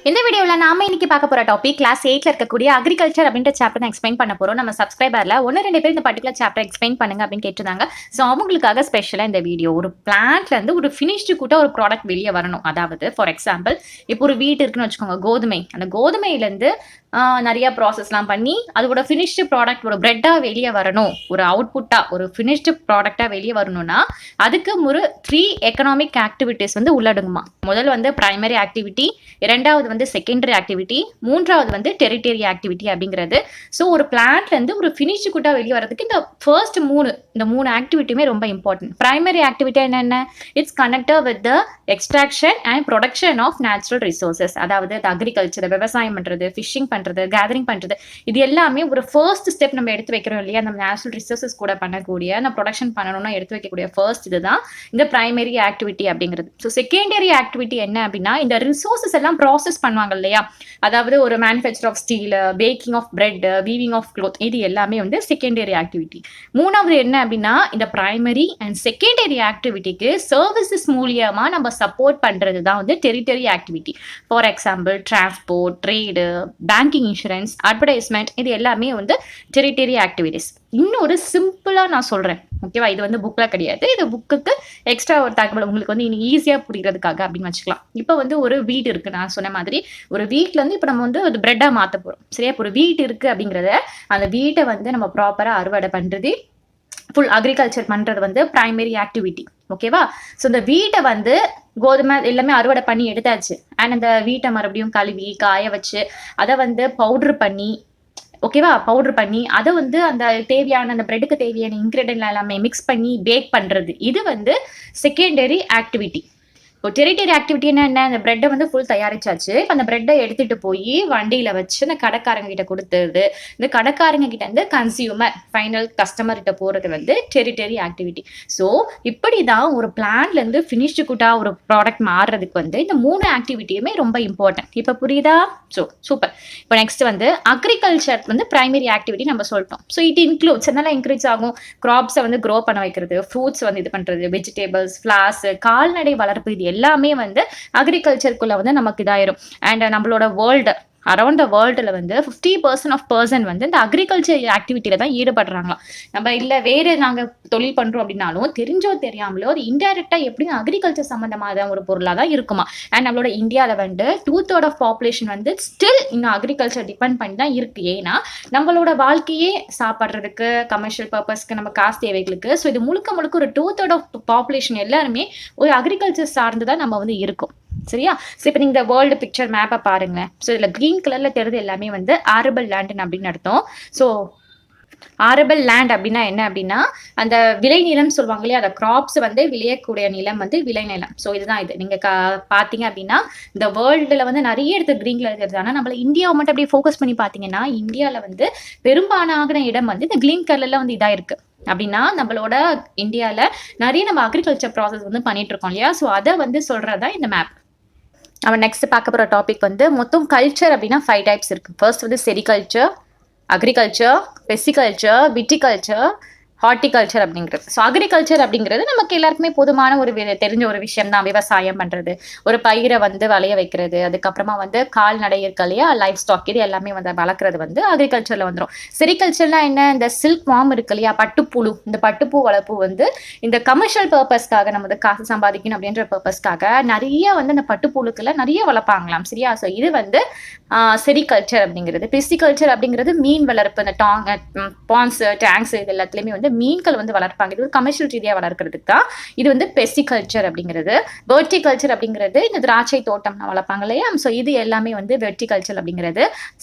இந்த வீடியோவில் நாம இன்னைக்கு பார்க்க போற டாபிக் கிளாஸ் 8ல இருக்கக்கூடிய அக்ரிகல்ச்சர் அப்படின்ற சாப்டர் தான் எக்ஸ்பிளைன் பண்ண போறோம். நம்ம சப்ஸ்கிரைபர்ல 1-2 பேர் இந்த பர்டிகுலர் சாப்டர் எக்ஸ்பிளைன் பண்ணுங்க அப்படின்னு கேட்டிருந்தாங்க. ஸோ அவங்களுக்காக ஸ்பெஷலாக இந்த வீடியோ ஒரு பிளான்ட்ல இருந்து ஒரு ஃபினிஷ்டு கூட்ட ஒரு ப்ராடக்ட் வெளியே வரணும். அதாவது ஃபார் எக்ஸாம்பிள் இப்போ ஒரு வீட் இருக்குன்னு வச்சுக்கோங்க, கோதுமை. அந்த கோதுமையிலேருந்து நிறைய ப்ராசஸ்லாம் பண்ணி அதோட ஃபினிஷ்டு ப்ராடக்ட் ஒரு பிரெட்டாக வெளியே வரணும், ஒரு அவுட்புட்டாக ஒரு ஃபினிஷ்டு ப்ராடக்டாக வெளியே வரணும்னா அதுக்கு ஒரு 3 எக்கனாமிக் ஆக்டிவிட்டிஸ் வந்து உள்ளடங்குமா. முதல் வந்து பிரைமரி ஆக்டிவிட்டி, இரண்டாவது வந்து செகண்டரி ஆக்டிவிட்டி, மூன்றாவது வந்து டெரிட்டரி ஆக்டிவிட்டி அப்படிங்கிறது. ஸோ ஒரு பிளான்ட்லேருந்து ஒரு ஃபினிஷ்டு கூட்டா வெளியே வரதுக்கு இந்த ஃபர்ஸ்ட் இந்த மூணு ஆக்டிவிட்டியுமே ரொம்ப இம்பார்ட்டன்ட். பிரைமரி ஆக்டிவிட்டி என்னென்ன? It's connected with the extraction and production of natural resources. அதாவது அக்ரிகல்ச்சர், விவசாயம் பண்ணுறது, ஃபிஷிங் பண்ணுறது, கேதரிங் பண்ணுறது, இது எல்லாமே ஒரு ஃபர்ஸ்ட் ஸ்டெப் நம்ம எடுத்து வைக்கிறோம் இல்லையா. நம்ம நேச்சுரல் ரிசோர்சஸ் கூட பண்ணக்கூடிய அந்த ப்ரொடக்ஷன் பண்ணணும்னா எடுத்து வைக்கக்கூடிய ஃபர்ஸ்ட் இதுதான் இந்த பிரைமரி ஆக்டிவிட்டி அப்படிங்கிறது. ஸோ செகண்டரி ஆக்டிவிட்டி என்ன அப்படின்னா, இந்த ரிசோர்சஸ் எல்லாம் ப்ராசஸ் பண்ணுவாங்க இல்லையா. அதாவது ஒரு manufacture of steel, baking of bread, weaving of cloth, இது எல்லாமே வந்து செகண்டரி ஆக்டிவிட்டி. மூணாவது என்ன அப்படின்னா, இந்த பிரைமரி அண்ட் செகண்டரி ஆக்டிவிட்டிக்கு சர்வீசஸ் மூலியமா நம்ம சப்போர்ட் பண்றது தான் வந்து tertiary activity. For example transport, trade, banking, insurance, advertisement, இது எல்லாமே வந்து டெரிட்டரி ஆக்டிவிட்டிஸ். இன்னொரு சிம்பிளா நான் சொல்றேன், ஓகேவா? இது வந்து புக்ல கிடையாது, இது புக்குக்கு எக்ஸ்ட்ரா ஒரு தகவல் உங்களுக்கு வந்து இன்னும் ஈஸியா புரிகிறதுக்காக அப்படின்னு வச்சுக்கலாம். இப்போ வந்து ஒரு வீட் இருக்கு, நான் சொன்ன மாதிரி ஒரு வீட்ல இருந்து இப்போ நம்ம வந்து ஒரு பிரெட்டா மாத்த போறோம், சரியா? இப்போ ஒரு வீட் இருக்கு அப்படிங்கறத, அந்த வீட்டை வந்து நம்ம ப்ராப்பரா அறுவடை பண்றது, ஃபுல் அக்ரிகல்ச்சர் பண்றது வந்து பிரைமரி ஆக்டிவிட்டி, ஓகேவா? ஸோ இந்த வீட்டை வந்து கோதுமை எல்லாமே அறுவடை பண்ணி எடுத்தாச்சு. அண்ட் அந்த வீட்டை மறுபடியும் கழுவி காய வச்சு அதை வந்து பவுடர் பண்ணி, ஓகேவா, பவுடர் பண்ணி அதை வந்து அந்த தேவையான அந்த பிரெட்டுக்கு தேவையான இன்கிரீடியன்ட் எல்லாமே மிக்ஸ் பண்ணி பேக் பண்றது, இது வந்து செகண்டரி ஆக்டிவிட்டி. இப்போ டெரிட்டரி ஆக்டிவிட்டி என்ன? அந்த பிரெட்டை வந்து ஃபுல் தயாரிச்சாச்சு. இப்போ அந்த பிரெட்டை எடுத்துட்டு போய் வண்டியில வச்சு அந்த கடைக்காரங்க கிட்ட கொடுத்துருது. இந்த கடைக்காரங்க கிட்ட இருந்து கன்சியூமர் ஃபைனல் கஸ்டமர் கிட்ட போறது வந்து டெரிட்டரி ஆக்டிவிட்டி. ஸோ இப்படிதான் ஒரு பிளான்ல இருந்து ஃபினிஷ்டு கூட்டா ஒரு ப்ராடக்ட் மாறுறதுக்கு வந்து இந்த 3 ஆக்டிவிட்டியுமே ரொம்ப இம்பார்ட்டன்ட். இப்போ புரியுதா? So super. இப்போ நெக்ஸ்ட் வந்து அக்ரிகல்ச்சர் வந்து பிரைமரி ஆக்டிவிட்டி நம்ம சொல்லிட்டோம். ஸோ இட் இன்க்ளூட்ஸ் என்னெல்லாம் இன்க்ரீஸ் ஆகும்? கிராப்ஸை வந்து க்ரோ பண்ண வைக்கிறது, ஃப்ரூட்ஸ் வந்து இது பண்றது, வெஜிடபிள்ஸ், ஃபிளார்ஸ், கால்நடை வளர்ப்பு, இது எல்லாமே வந்து அக்ரிகல்ச்சருக்குள்ள வந்து நமக்கு இதாயிரும். அண்ட் நம்மளோட வேர்ல்டு, அரௌண்ட் த வேர்ல்டுல வந்து 50% ஆஃப் பர்சன் வந்து இந்த அக்ரிகல்ச்சர் ஆக்டிவிட்டியில தான் ஈடுபடுறாங்களாம். நம்ம இல்லை வேறு நாங்கள் தொழில் பண்றோம் அப்படின்னாலும் தெரிஞ்சோ தெரியாமலோ அது இன்டைரக்டா எப்படியும் அக்ரிகல்ச்சர் சம்பந்தமான ஒரு பொருளாக தான் இருக்குமா. அண்ட் நம்மளோட இந்தியாவில் வந்து 2/3 ஆஃப் பாப்புலேஷன் வந்து ஸ்டில் இன்னும் அக்ரிகல்ச்சர் டிபெண்ட் பண்ணி தான் இருக்கு. ஏன்னா நம்மளோட வாழ்க்கையே சாப்பிட்றதுக்கு, கமர்ஷியல் பர்பஸ்க்கு, நம்ம காசு தேவைகளுக்கு. ஸோ இது முழுக்க முழுக்க ஒரு 2/3 ஆஃப் பாப்புலேஷன் எல்லாருமே ஒரு அக்ரிகல்ச்சர் சார்ந்து தான் நம்ம வந்து இருக்கும், சரியா? ஸோ இப்போ நீங்க இந்த வேர்ல்டு பிக்சர் மேப்பை பாருங்களேன். ஸோ இதில் கிரீன் கலர்ல தெரியுது எல்லாமே வந்து ஆரபிள் லேண்ட் அப்படின்னு அர்த்தம். ஸோ ஆரபிள் லேண்ட் அப்படின்னா என்ன அப்படின்னா, அந்த விளைநிலம் சொல்லுவாங்க இல்லையா, அந்த கிராப்ஸ் வந்து விளையக்கூடிய நிலம் வந்து விளைநிலம். ஸோ இதுதான் இது. நீங்க பார்த்தீங்க அப்படின்னா இந்த வேர்ல்டுல வந்து நிறைய இடத்து கிரீன் கலர் தெரியுது. ஆனால் நம்மள இந்தியாவை மட்டும் அப்படியே ஃபோக்கஸ் பண்ணி பார்த்தீங்கன்னா, இந்தியாவில் வந்து பெரும்பாலான இடம் வந்து இந்த கிரீன் கலர்ல வந்து இதா இருக்கு. அப்படின்னா நம்மளோட இந்தியாவில் நிறைய நம்ம அக்ரிகல்ச்சர் ப்ராசஸ் வந்து பண்ணிட்டு இருக்கோம் இல்லையா. ஸோ அதை வந்து சொல்றதா இந்த மேப். அவன் நெக்ஸ்ட் பார்க்க போகிற டாபிக் வந்து மொத்தம் கல்ச்சர் அப்படின்னா 5 டைப்ஸ் இருக்கு. ஃபர்ஸ்ட் வந்து செரிகல்ச்சர், அக்ரிகல்ச்சர், பெசிகல்ச்சர், விட்டிகல்ச்சர், ஹார்டிகல்ச்சர் அப்படிங்கிறது. ஸோ அக்ரிகல்ச்சர் அப்படிங்கிறது நமக்கு எல்லாருக்குமே பொதுமான ஒரு தெரிஞ்ச ஒரு விஷயம் தான். விவசாயம் பண்ணுறது, ஒரு பயிரை வந்து விளைய வைக்கிறது, அதுக்கப்புறமா வந்து கால்நடை இருக்கு இல்லையா, லைஃப் ஸ்டாக், இது எல்லாமே வந்து வளர்க்குறது வந்து அக்ரிகல்ச்சரில் வந்துடும். செரிகல்ச்சர்னா என்ன? இந்த சில்க் வார்ம் இருக்கு இல்லையா, பட்டுப்புழு, இந்த பட்டுப்பூ வளர்ப்பு வந்து இந்த கமர்ஷியல் பர்பஸ்க்காக, நம்ம வந்து காசு சம்பாதிக்கணும் அப்படின்ற பர்பஸ்க்காக நிறைய வந்து அந்த பட்டுப்புழுக்களை நிறைய வளர்ப்பாங்களாம், சரியா? ஸோ இது வந்து செரிகல்ச்சர் அப்படிங்கிறது. பெசிகல்ச்சர் அப்படிங்கிறது மீன் வளர்ப்பு, இந்த பான்ஸ், டேங்க்ஸ், இது எல்லாத்துலேயுமே வந்து மீன்கள் வந்து வளர்ப்பாங்க. இது கமர்ஷியல் ரீதியாக வளர்க்கறதுக்கு தான் இது வந்து பெசிகல்ச்சர் அப்படிங்கிறது. வெர்டிகல்ச்சர் அப்படிங்கிறது இந்த திராட்சை தோட்டம் வளர்ப்பாங்க இல்லையா. ஸோ இது எல்லாமே வந்து வெர்டிகல்ச்சர் அப்படிங்கிறது.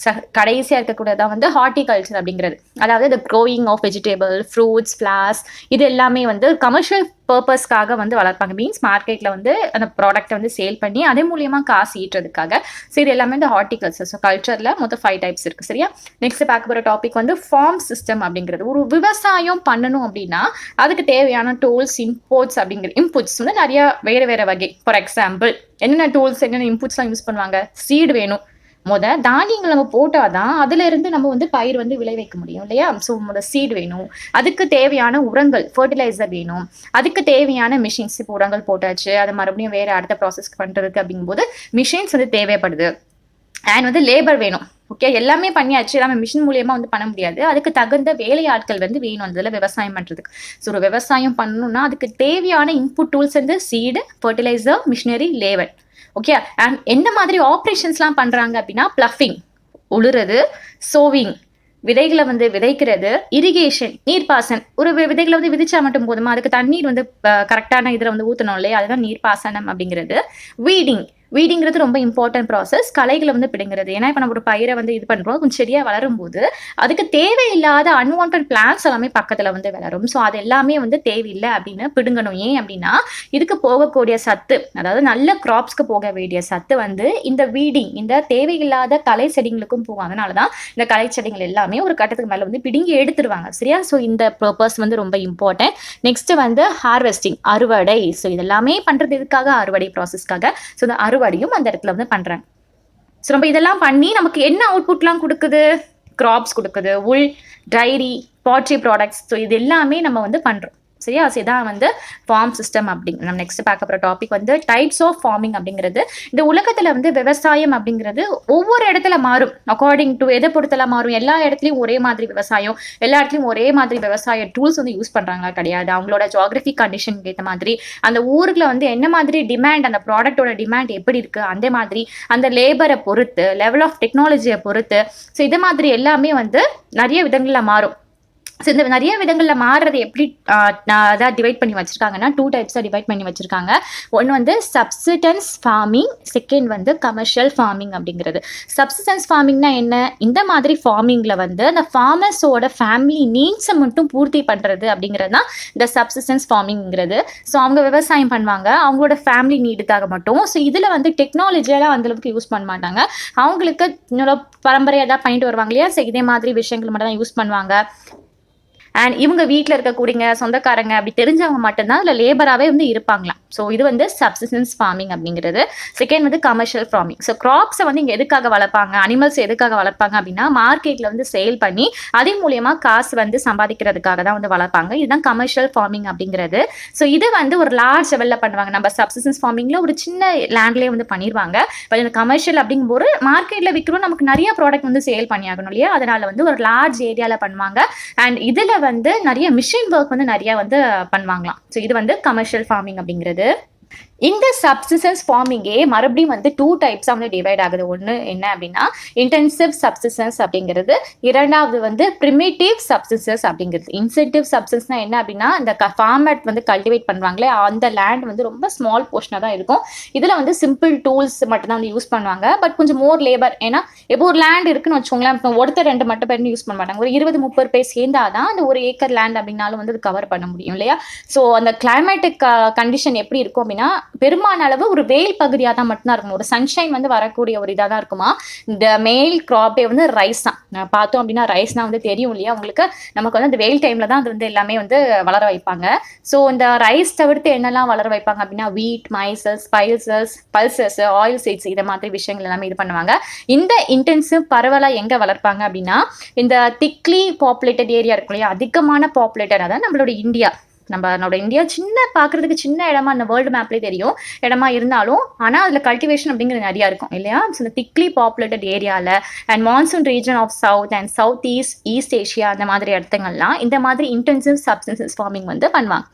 கடைசியாக இருக்கக்கூடியதான் வந்து ஹார்டிகல்ச்சர் அப்படிங்கிறது. அதாவது இந்த growing of vegetable, fruits, flowers, இது எல்லாமே வந்து கமர்ஷியல் பர்பஸ்க்காக வந்து வளர்ப்பாங்க. மீன்ஸ் மார்க்கெட்டில் வந்து அந்த ப்ராடக்ட்டை வந்து சேல் பண்ணி அதே மூலியமாக காசு ஈட்டுறதுக்காக. ஸோ இது எல்லாமே இந்த ஹார்டிகல்ச்சர். ஸோ கல்ச்சரில் மொத்தம் 5 டைப்ஸ் இருக்குது, சரியா? நெக்ஸ்ட் பார்க்க போகிற டாபிக் வந்து ஃபார்ம் சிஸ்டம் அப்படிங்கிறது. ஒரு விவசாயம் பண்ணணும் அப்படின்னா அதுக்கு தேவையான டூல்ஸ், இன்புட்ஸ் வந்து நிறைய வேறு வேறு வகை. ஃபார் எக்ஸாம்பிள் என்னென்ன டூல்ஸ், என்னென்ன இன்புட்ஸ்லாம் யூஸ் பண்ணுவாங்க? சீடு வேணும். தானியங்கள் நம்ம போட்டாதான் அதுல இருந்து நம்ம வந்து பயிர் வந்து விளைவிக்க முடியும் இல்லையா. ஸோ சீடு வேணும், அதுக்கு தேவையான உரங்கள், ஃபர்டிலைசர் வேணும், அதுக்கு தேவையான மிஷின்ஸ். இப்போ உரங்கள் போட்டாச்சு, அதை மறுபடியும் வேற அடுத்த ப்ராசஸ் பண்றதுக்கு அப்படிங்கும்போது மிஷின்ஸ் வந்து தேவைப்படுது. அண்ட் வந்து லேபர் வேணும். ஓகே, எல்லாமே பண்ணியாச்சு, எல்லாமே மிஷின் மூலியமா வந்து பண்ண முடியாது. அதுக்கு தகுந்த வேலை ஆட்கள் வந்து வேணும் அதில் விவசாயம் பண்ணுறதுக்கு. ஸோ ஒரு விவசாயம் பண்ணணும்னா அதுக்கு தேவையான இன்புட் டூல்ஸ் வந்து seed, fertilizer, machinery, labour. Okay, and எந்த மாதிரி ஆப்ரேஷன்ஸ்லாம் பண்ணுறாங்க அப்படின்னா ப்ளஃபிங் உழுறது, சோவிங் விதைகளை வந்து விதைக்கிறது, இரிகேஷன் நீர்ப்பாசன். ஒரு விதைகளை வந்து விதிச்சா மட்டும் போதுமா, அதுக்கு தண்ணீர் வந்து கரெக்டான இதில் வந்து ஊற்றணும் இல்லையா, அதுதான் நீர்ப்பாசனம் அப்படிங்கிறது. வீடிங் வீடிங்கிறது ரொம்ப இம்பார்ட்டன்ட் ப்ராசஸ். களைகளை வந்து பிடுங்கிறது. ஏன்னா இப்போ நம்ம ஒரு பயிரை வந்து இது பண்ணுறோம், கொஞ்சம் செடியாக வளரும் போது அதுக்கு தேவையில்லாத அன்வான்ட் பிளான்ஸ் எல்லாமே பக்கத்தில் வந்து வளரும். ஸோ அது எல்லாமே வந்து தேவையில்லை அப்படின்னு பிடுங்கணும். ஏன் அப்படின்னா இதுக்கு போகக்கூடிய சத்து, அதாவது நல்ல கிராப்ஸ்க்கு போக வேண்டிய சத்து வந்து இந்த வீடிங், இந்த தேவையில்லாத களை செடிகளுக்கும் போகும். அதனால தான் இந்த களை செடிகள் எல்லாமே ஒரு கட்டத்துக்கு மேலே வந்து பிடுங்கி எடுத்துருவாங்க. சரியா? ஸோ இந்த பர்பஸ் வந்து ரொம்ப இம்பார்ட்டன்ட். நெக்ஸ்ட் வந்து ஹார்வெஸ்டிங், அறுவடை. ஸோ இதெல்லாமே பண்ணுறது எதுக்காக? அறுவடை ப்ராசஸ்க்காக. ஸோ இந்த அறுவடையும் அந்த இடத்துல வந்து பண்றாங்க. ஸோ நம்ம இதெல்லாம் பண்ணி நமக்கு என்ன அவுட்புட்லாம் கொடுக்குது? கிராப்ஸ் கொடுக்குது, உல், டைரி, பாட்ரி ப்ராடக்ட்ஸ். ஸோ இது எல்லாமே நம்ம வந்து பண்றோம். சரியா? ஸோ இதான் வந்து ஃபார்ம் சிஸ்டம் அப்படிங்க. நம்ம நெக்ஸ்ட் பார்க்க போகிற டாபிக் வந்து டைப்ஸ் ஆஃப் ஃபார்மிங் அப்படிங்கிறது. இந்த உலகத்தில் வந்து விவசாயம் அப்படிங்கிறது ஒவ்வொரு இடத்துல மாறும். அக்கார்டிங் டு எதை பொறுத்தல மாறும். எல்லா இடத்துலையும் ஒரே மாதிரி விவசாயம், எல்லா இடத்துலையும் ஒரே மாதிரி விவசாய டூல்ஸ் வந்து யூஸ் பண்ணுறாங்களா? கிடையாது. அவங்களோட ஜியாகிரபிக் கண்டிஷனுக்கு ஏற்ற மாதிரி, அந்த ஊரில் வந்து என்ன மாதிரி டிமாண்ட், அந்த ப்ராடக்டோட டிமாண்ட் எப்படி இருக்குது, அந்த மாதிரி அந்த லேபரை பொறுத்து, லெவல் ஆஃப் டெக்னாலஜியை பொறுத்து, ஸோ இது மாதிரி எல்லாமே வந்து நிறைய விதங்களில் மாறும். ஸோ இந்த நிறைய விதங்களில் மாறுறது எப்படி அதான் டிவைட் பண்ணி வச்சுருக்காங்கன்னா 2 டைப்ஸாக டிவைட் பண்ணி வச்சுருக்காங்க. ஒன்று வந்து சப்சிஸ்டன்ஸ் ஃபார்மிங், செகண்ட் வந்து கமர்ஷியல் ஃபார்மிங் அப்படிங்கிறது. சப்சிஸ்டன்ஸ் ஃபார்மிங்னா என்ன? இந்த மாதிரி ஃபார்மிங்கில் வந்து அந்த ஃபார்மர்ஸோட ஃபேமிலி நீட்ஸை மட்டும் பூர்த்தி பண்ணுறது அப்படிங்கிறது தான் இந்த சப்சிஸ்டன்ஸ் ஃபார்மிங்கிறது. ஸோ அவங்க விவசாயம் பண்ணுவாங்க அவங்களோட ஃபேமிலி நீடுக்காக மட்டும். ஸோ இதில் வந்து டெக்னாலஜியெல்லாம் அந்தளவுக்கு யூஸ் பண்ண மாட்டாங்க. அவங்களுக்கு இன்னொரு பரம்பரையாக தான் பண்ணிட்டு வருவாங்க இல்லையா? ஸோ இதே மாதிரி விஷயங்கள் மட்டும் தான் யூஸ் பண்ணுவாங்க. அண்ட் இவங்க வீட்டில் இருக்கக்கூடிய சொந்தக்காரங்க அப்படி தெரிஞ்சவங்க மட்டும்தான் அதில் லேபராகவே வந்து இருப்பாங்களாம். ஸோ இது வந்து சப்சிஸ்டன்ஸ் ஃபார்மிங் அப்படிங்கிறது. செகண்ட் வந்து கமர்ஷியல் ஃபார்மிங். ஸோ கிராப்ஸை வந்து இங்கே எதுக்காக வளர்ப்பாங்க, அனிமல்ஸ் எதுக்காக வளர்ப்பாங்க அப்படின்னா மார்க்கெட்டில் வந்து சேல் பண்ணி அதன் மூலியமாக காசு வந்து சம்பாதிக்கிறதுக்காக தான் வந்து வளர்ப்பாங்க. இதுதான் கமர்ஷியல் ஃபார்மிங் அப்படிங்கிறது. ஸோ இது வந்து ஒரு லார்ஜ் லெவலில் பண்ணுவாங்க. நம்ம சப்சிஸ்டன்ஸ் ஃபார்மிங்கில் ஒரு சின்ன லேண்ட்லேயே வந்து பண்ணிடுவாங்க. பட் இந்த கமர்ஷியல் அப்படிங்கும்போது மார்க்கெட்டில் விற்கிறோம், நமக்கு நிறைய ப்ராடக்ட் வந்து சேல் பண்ணியாகணும் இல்லையா? அதனால வந்து ஒரு லார்ஜ் ஏரியாவில் பண்ணுவாங்க. அண்ட் இதில் வந்து நிறைய மிஷின் ஒர்க் வந்து நிறைய வந்து பண்ணுவாங்களாம். ஸோ இது வந்து கமர்ஷியல் ஃபார்மிங் அப்படிங்கிறது. இந்த சப்சிஸ்டன்ஸ் ஃபார்மிங்கே மறுபடியும் வந்து 2 டைப்ஸாக வந்து டிவைட் ஆகுது. ஒன்று என்ன அப்படின்னா இன்டென்சிவ் சப்சிஸ்டன்ஸ் அப்படிங்கிறது, இரண்டாவது வந்து பிரிமிட்டிவ் சப்சிஸ்டன்ஸ் அப்படிங்கிறது. இன்சென்டிவ் சப்சிஸ்டன்ஸ்னா என்ன அப்படின்னா இந்த ஃபார்மர் வந்து கல்டிவேட் பண்ணுவாங்களே அந்த லேண்ட் வந்து ரொம்ப ஸ்மால் போர்ஷனாக தான் இருக்கும். இதில் வந்து சிம்பிள் டூல்ஸ் மட்டும்தான் வந்து யூஸ் பண்ணுவாங்க. பட் கொஞ்சம் மோர் லேபர். ஏன்னா இப்போ ஒரு லேண்ட் இருக்குன்னு வச்சுக்கோங்களேன், இப்போ ஒருத்தர் 2 மட்டும் பேர் யூஸ் பண்ண மாட்டாங்க. ஒரு 20-30 பேர் சேர்ந்தாதான் அந்த 1 ஏக்கர் லேண்ட் அப்படின்னாலும் வந்து அது கவர் பண்ண முடியும் இல்லையா? ஸோ அந்த கிளைமேட்டிக் கண்டிஷன் எப்படி இருக்கும் அப்படின்னா பெருமான அளவு ஒரு வெயில் பகுதியாக தான் மட்டும்தான் இருக்கும். ஒரு சன்ஷைன் வந்து வரக்கூடிய ஒரு இதாக தான் இருக்குமா. இந்த மெயில் கிராப்பே வந்து ரைஸ் தான். பார்த்தோம் அப்படின்னா ரைஸ் தான் வந்து தெரியும் இல்லையா உங்களுக்கு. நமக்கு வந்து அந்த வெயில் டைமில் தான் அது வந்து எல்லாமே வந்து வளர வைப்பாங்க. ஸோ இந்த ரைஸ் தவிர்த்து என்னெல்லாம் வளர வைப்பாங்க அப்படின்னா வீட், மைசஸ், பல்சஸ், ஆயில் சீட்ஸ், இதை மாதிரி விஷயங்கள் எல்லாமே இது பண்ணுவாங்க. இந்த இன்டென்சிவ் பரவலாக எங்கே வளர்ப்பாங்க அப்படின்னா இந்த திக்லி பாப்புலேட்டட் ஏரியா இருக்கும் இல்லையா, அதிகமான பாப்புலேட்டட், அதான் நம்மளோட இந்தியா. நம்மளோட இந்தியா சின்ன பார்க்குறதுக்கு சின்ன இடமா அந்த வேர்ல்டு மேப்லேயே தெரியும் இடமா இருந்தாலும், ஆனால் அதில் கல்டிவேஷன் அப்படிங்கிறது நிறையா இருக்கும் இல்லையா? ஸோ இந்த திக்லி பாப்புலேட்டட் ஏரியாவில் and monsoon region of south and south east Asia அந்த மாதிரி இடத்துங்கள்லாம் இந்த மாதிரி இன்டென்சிவ் சப்சிஸ்டன்ஸ் ஃபார்மிங் வந்து பண்ணுவாங்க.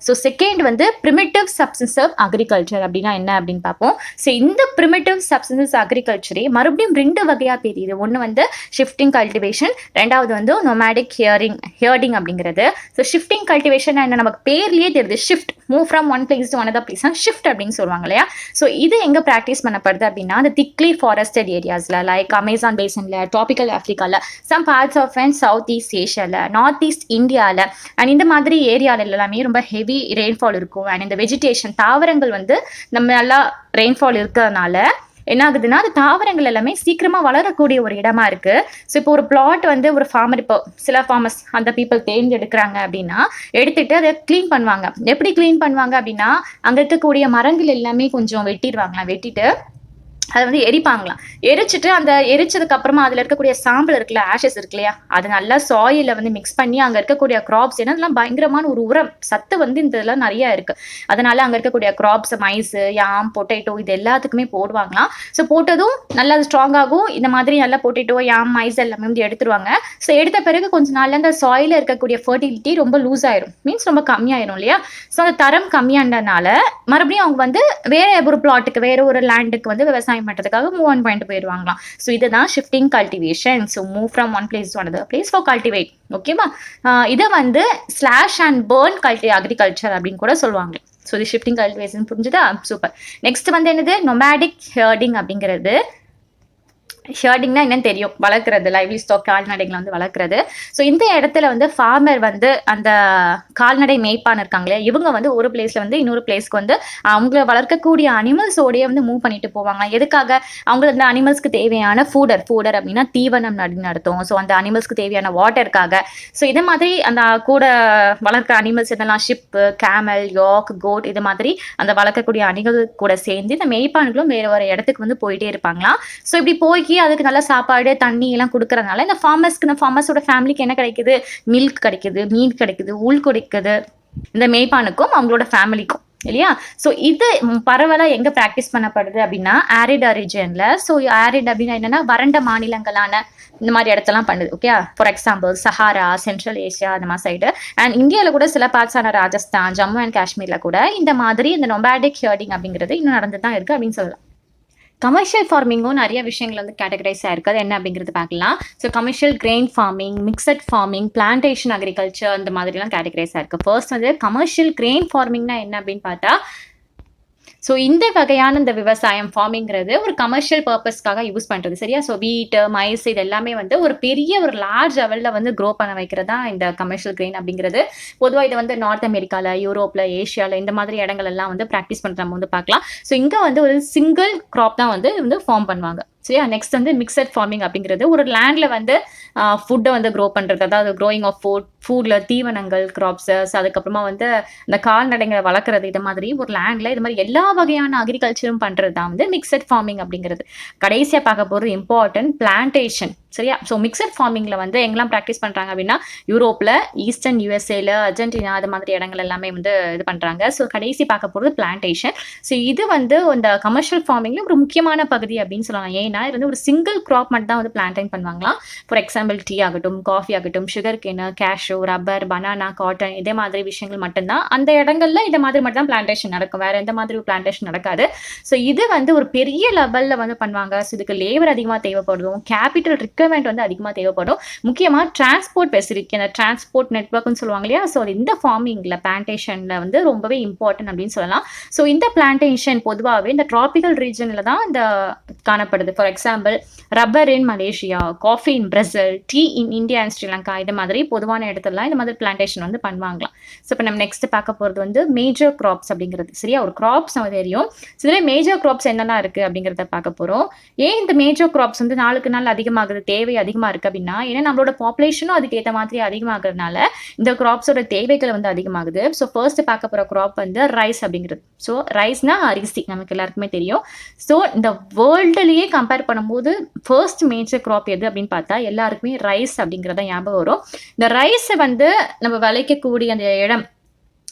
ஸோ செகண்ட் வந்து பிரிமிட்டிவ் சப்சிஸ்டன்ஸ் அக்ரிகல்ச்சர் அப்படின்னா என்ன அப்படின்னு பார்ப்போம். ஸோ இந்த பிரிமிட்டிவ் சப்சிஸ்டன்ஸ் அக்ரிகல்ச்சரே மறுபடியும் 2 வகையாக தெரியுது. ஒன்று வந்து ஷிஃப்டிங் கல்டிவேஷன், ரெண்டாவது வந்து நொமேடிக் ஹியர்டிங் அப்படிங்கிறது. ஸோ ஷிஃப்டிங் கல்டிவேஷன் என்ன, நமக்கு பேர்லயே தெரியுது, shift, move from one place to another place, shift அப்படின்னு சொல்லுவாங்க இல்லையா? ஸோ இது எங்க ப்ராக்டிஸ் பண்ணப்படுது அப்படின்னா அந்த திக்லி ஃபாரஸ்டட் ஏரியாஸ்ல, லைக் அமேசான் பேசன்ல, ட்ராபிக்கல் ஆஃப்ரிக்கால, some parts of and south east ஏஷியால, நார்த் ஈஸ்ட் இந்தியாவில் அண்ட் இந்த மாதிரி ஏரியாவில் எல்லாமே ரொம்ப ஹெவி ரெயின்ஃபால் இருக்கும். அண்ட் இந்த வெஜிடேஷன் தாவரங்கள் வந்து நம்ம நல்லா ரெயின்ஃபால் இருக்கிறதுனால என்ன ஆகுதுன்னா அது தாவரங்கள் எல்லாமே சீக்கிரமா வளரக்கூடிய ஒரு இடமா இருக்கு. ஸோ இப்போ ஒரு பிளாட் வந்து ஒரு ஃபார்மர், இப்போ சில ஃபார்மர்ஸ் அந்த பீப்புள் தேர்ந்தெடுக்கிறாங்க அப்படின்னா எடுத்துட்டு அதை கிளீன் பண்ணுவாங்க. எப்படி கிளீன் பண்ணுவாங்க அப்படின்னா அங்க இருக்கக்கூடிய மரங்கள் எல்லாமே கொஞ்சம் வெட்டிடுவாங்களாம். வெட்டிட்டு அதை வந்து எரிப்பாங்களாம். எரிச்சுட்டு அந்த எரிச்சதுக்கு அப்புறமா அதில் இருக்கக்கூடிய சாம்பல் இருக்குல்ல, ஆஷஸ் இருக்கு இல்லையா, அது நல்லா சாயில வந்து மிக்ஸ் பண்ணி அங்கே இருக்கக்கூடிய கிராப்ஸ், ஏன்னா இதெல்லாம் பயங்கரமான ஒரு உரம் சத்து வந்து இந்த இதெல்லாம் நிறைய இருக்கு. அதனால அங்கே இருக்கக்கூடிய கிராப்ஸ், மைஸ், யாம், பொட்டேட்டோ இது எல்லாத்துக்குமே போடுவாங்களாம். ஸோ போட்டதும் நல்லா ஸ்ட்ராங் ஆகும். இந்த மாதிரி நல்லா பொட்டேட்டோ, யாம், மைஸ் எல்லாமே வந்து எடுத்துருவாங்க. ஸோ எடுத்த பிறகு கொஞ்ச நாள்ல அந்த சாயில இருக்கக்கூடிய ஃபர்டிலிட்டி ரொம்ப லூஸ் ஆயிரும், மீன்ஸ் ரொம்ப கம்மியாயிரும் இல்லையா. ஸோ அந்த தரம் கம்மியானதுனால மறுபடியும் அவங்க வந்து வேற ஒரு பிளாட்டுக்கு, வேற ஒரு லேண்டுக்கு வந்து விவசாயம் பண்றதுக்காக மூவ் ஆன் பண்ணிட்டு போயிடுவாங்களாம். ஸோ இதுதான் shifting cultivation. So move from one place to another place for cultivate. ஓகேவா? இதை வந்து ஸ்லாஷ் அண்ட் பேர்ன் அக்ரிகல்ச்சர் அப்படின்னு கூட சொல்லுவாங்க. ஸோ இது ஷிஃப்டிங் கல்டிவேஷன். புரிஞ்சுதா? சூப்பர். நெக்ஸ்ட் வந்து என்னது, நொமேடிக் ஹெர்டிங் அப்படிங்கிறது. ஷர்டிங்னா என்னன்னு தெரியும், வளர்க்குறது, லைவ்லி ஸ்டாக் கால்நடைகளை வந்து வளர்க்குறது. ஸோ இந்த இடத்துல வந்து ஃபார்மர் வந்து அந்த கால்நடை மேய்ப்பான் இருக்காங்களே, இவங்க வந்து ஒரு பிளேஸ்ல வந்து இன்னொரு பிளேஸ்க்கு வந்து அவங்கள வளர்க்கக்கூடிய அனிமல்ஸோடய வந்து மூவ் பண்ணிட்டு போவாங்க. எதுக்காக? அவங்க அந்த அனிமல்ஸ்க்கு தேவையான ஃபூடர் அப்படின்னா தீவனம் அப்படின்னு அர்த்தம். ஸோ அந்த அனிமல்ஸ்க்கு தேவையான வாட்டருக்காக. ஸோ இது மாதிரி அந்த கூட வளர்க்குற அனிமல்ஸ் இதெல்லாம் ஷிப்பு, கேமல், யாக், கோட் இது மாதிரி அந்த வளர்க்கக்கூடிய அணிகள் கூட சேர்ந்து இந்த மேய்ப்பான்களும் வேற ஒரு இடத்துக்கு வந்து போயிட்டே இருப்பாங்களாம். ஸோ இப்படி போய் அதுக்கு நல்ல சாப்பாடு, தண்ணி எல்லாம் கொடுக்கறதுனால இந்த ஃபார்மர்ஸோட ஃபேமிலிக்கு என்ன கிடைக்குது? மில்க் கிடைக்குது, மீன் கிடைக்குது, உள் கிடைக்குது, இந்த மேய்ப்பானுக்கும் அவங்களோட ஃபேமிலிக்கும் இல்லையா. ஸோ இது பரவலாக எங்கே ப்ராக்டிஸ் பண்ணப்படுது அப்படின்னா ஆரிட் ரீஜியனில். ஸோ ஆரிட் அப்படின்னா என்னன்னா வறண்ட மாநிலங்களான இந்த மாதிரி இடத்தெல்லாம் பண்ணுது. Okay, for example Sahara, central Asia அந்த மாதிரி சைடு, அண்ட் இந்தியாவில் கூட சில பார்ட்ஸான ராஜஸ்தான், ஜம்மு அண்ட் காஷ்மீரில் கூட இந்த மாதிரி இந்த நொமேடிக் ஹெர்டிங் அப்படிங்கிறது இன்னும் நடந்து தான் இருக்குது அப்படின்னு சொல்லலாம். கமர்ஷியல் ஃபார்மிங்கும் நிறைய விஷயங்கள் வந்து கேட்டகரைஸ் ஆயிருக்கு. அது என்ன அப்படிங்கிறது பார்க்கலாம். So commercial grain farming, mixed farming, plantation agriculture அந்த மாதிரிலாம் கேட்டகரைஸ் ஆயிருக்கு. ஃபர்ஸ்ட் வந்து கமர்ஷியல் கிரெயின் ஃபார்மிங்னா என்ன அப்படின்னு பார்த்தா, ஸோ இந்த வகையான இந்த விவசாயம் ஃபார்மிங்கிறது ஒரு கமர்ஷியல் பர்பஸ்க்காக யூஸ் பண்ணுறது. சரியா? ஸோ வீட், மைஸ் இது எல்லாமே வந்து ஒரு பெரிய ஒரு லார்ஜ் லெவலில் வந்து க்ரோ பண்ண வைக்கிறது தான் இந்த கமர்ஷியல் கிரெயின் அப்படிங்கிறது. பொதுவாக இதை வந்து நார்த் அமெரிக்காவில், யூரோப்பில், ஏஷியாவில் இந்த மாதிரி இடங்கள் எல்லாம் வந்து ப்ராக்டிஸ் பண்ணுற நம்ம வந்து பார்க்கலாம். ஸோ இங்கே வந்து ஒரு சிங்கிள் க்ராப் தான் வந்து ஃபார்ம் பண்ணுவாங்க. சரியா? நெக்ஸ்ட் வந்து மிக்சட் ஃபார்மிங் அப்படிங்கிறது ஒரு லேண்டில் வந்து ஃபுட்டை வந்து க்ரோ பண்ணுறது, அதாவது க்ரோயிங் ஆஃப் ஃபுட்டில் தீவனங்கள், கிராப்ஸஸ், அதுக்கப்புறமா வந்து இந்த கால்நடைகளை வளர்க்குறது, இது மாதிரி ஒரு லேண்டில் இது மாதிரி எல்லா வகையான அக்ரிகல்ச்சரும் பண்ணுறது தான் வந்து மிக்சட் ஃபார்மிங் அப்படிங்கிறது. கடைசியாக பார்க்க போகிறது இம்பார்ட்டன்ட் பிளான்டேஷன். சரியா? ஸோ மிக்சட் ஃபார்மிங்கில் வந்து எங்கெல்லாம் ப்ராக்டிஸ் பண்ணுறாங்க அப்படின்னா யூரோப்பில், ஈஸ்டர்ன் யூஎஸ்ஏல, அர்ஜென்டினா அது மாதிரி இடங்கள் எல்லாமே வந்து இது பண்ணுறாங்க. ஸோ கடைசி பார்க்க போகிறது பிளான்டேஷன். ஸோ இது வந்து இந்த கமர்ஷியல் ஃபார்மிங்கில் ஒரு முக்கியமான பகுதி அப்படின்னு சொல்லலாம். ஏன்னா இது வந்து ஒரு சிங்கிள் க்ராப் மட்டும் தான் வந்து பிளான்டைன் பண்ணுவாங்களாம். ஃபார் எக்ஸாம்பிள் டீ ஆகட்டும், காஃபி ஆகட்டும், sugar can, cashew, rubber, banana, cotton இதே மாதிரி விஷயங்கள் மட்டும்தான் அந்த இடங்கள்ல இந்த மாதிரி மட்டும் தான் பிளான்டேஷன் நடக்கும். வேற எந்த மாதிரி பிளான்டேஷன் நடக்காது. ஸோ இது வந்து ஒரு பெரிய லெவலில் வந்து பண்ணுவாங்க. ஸோ இதுக்கு லேபர் அதிகமாக தேவைப்படும், கேபிட்டல் ரிக்வயர்மெண்ட் வந்து அதிகமாக தேவைப்படும். முக்கியமாக டிரான்ஸ்போர்ட் ஃபெசிலிட்டி, அந்த டிரான்ஸ்போர்ட் நெட்வொர்க்னு சொல்லுவாங்க இல்லையா. ஸோ இந்த ஃபார்மிங்கில் பிளான்டேஷனில் வந்து ரொம்பவே இம்பார்ட்டன்ட் அப்படின்னு சொல்லலாம். ஸோ இந்த பிளான்டேஷன் பொதுவாகவே இந்த ட்ராபிக்கல் ரீஜனில் தான் இந்த காணப்படுது. For example rubber in Malaysia, coffee in Brazil, tea in India and Sri Lanka இது மாதிரி பொதுவான இடத்துலலாம் இந்த மாதிரி பிளான்டேஷன் வந்து பண்ணுவாங்களாம். ஸோ இப்போ நம்ம நெக்ஸ்ட் பார்க்க போகிறது வந்து மேஜர் கிராப்ஸ் அப்படிங்கிறது. சரியா? ஒரு கிராப்ஸ் நம்ம தெரியும். இதில் மேஜர் கிராப்ஸ் என்னெல்லாம் இருக்குது அப்படிங்கிறத பார்க்க போகிறோம். ஏன் இந்த மேஜர் கிராப்ஸ் வந்து நாளுக்கு நாள் அதிகமாகுது, தேவை அதிகமாக இருக்குது அப்படின்னா, ஏன்னா நம்மளோட பாப்புலேஷனும் அதுக்கு ஏற்ற மாதிரி அதிகமாகிறதுனால இந்த கிராப்ஸோட தேவைகள் வந்து அதிகமாகுது. ஸோ ஃபர்ஸ்ட் பார்க்க போகிற கிராப் வந்து ரைஸ் அப்படிங்கிறது. ஸோ ரைஸ்னா அரிசி நமக்கு எல்லாருக்குமே தெரியும். ஸோ இந்த வேர்ல்டுலேயே கம்பேர் பண்ணும்போது ஃபர்ஸ்ட் மேஜர் கிராப் எது அப்படின்னு பார்த்தா எல்லாருக்குமே ரைஸ் அப்படிங்கிறத ஞாபகம் வரும். இந்த ரைஸை வந்து நம்ம விளைக்கக்கூடிய அந்த இடம்,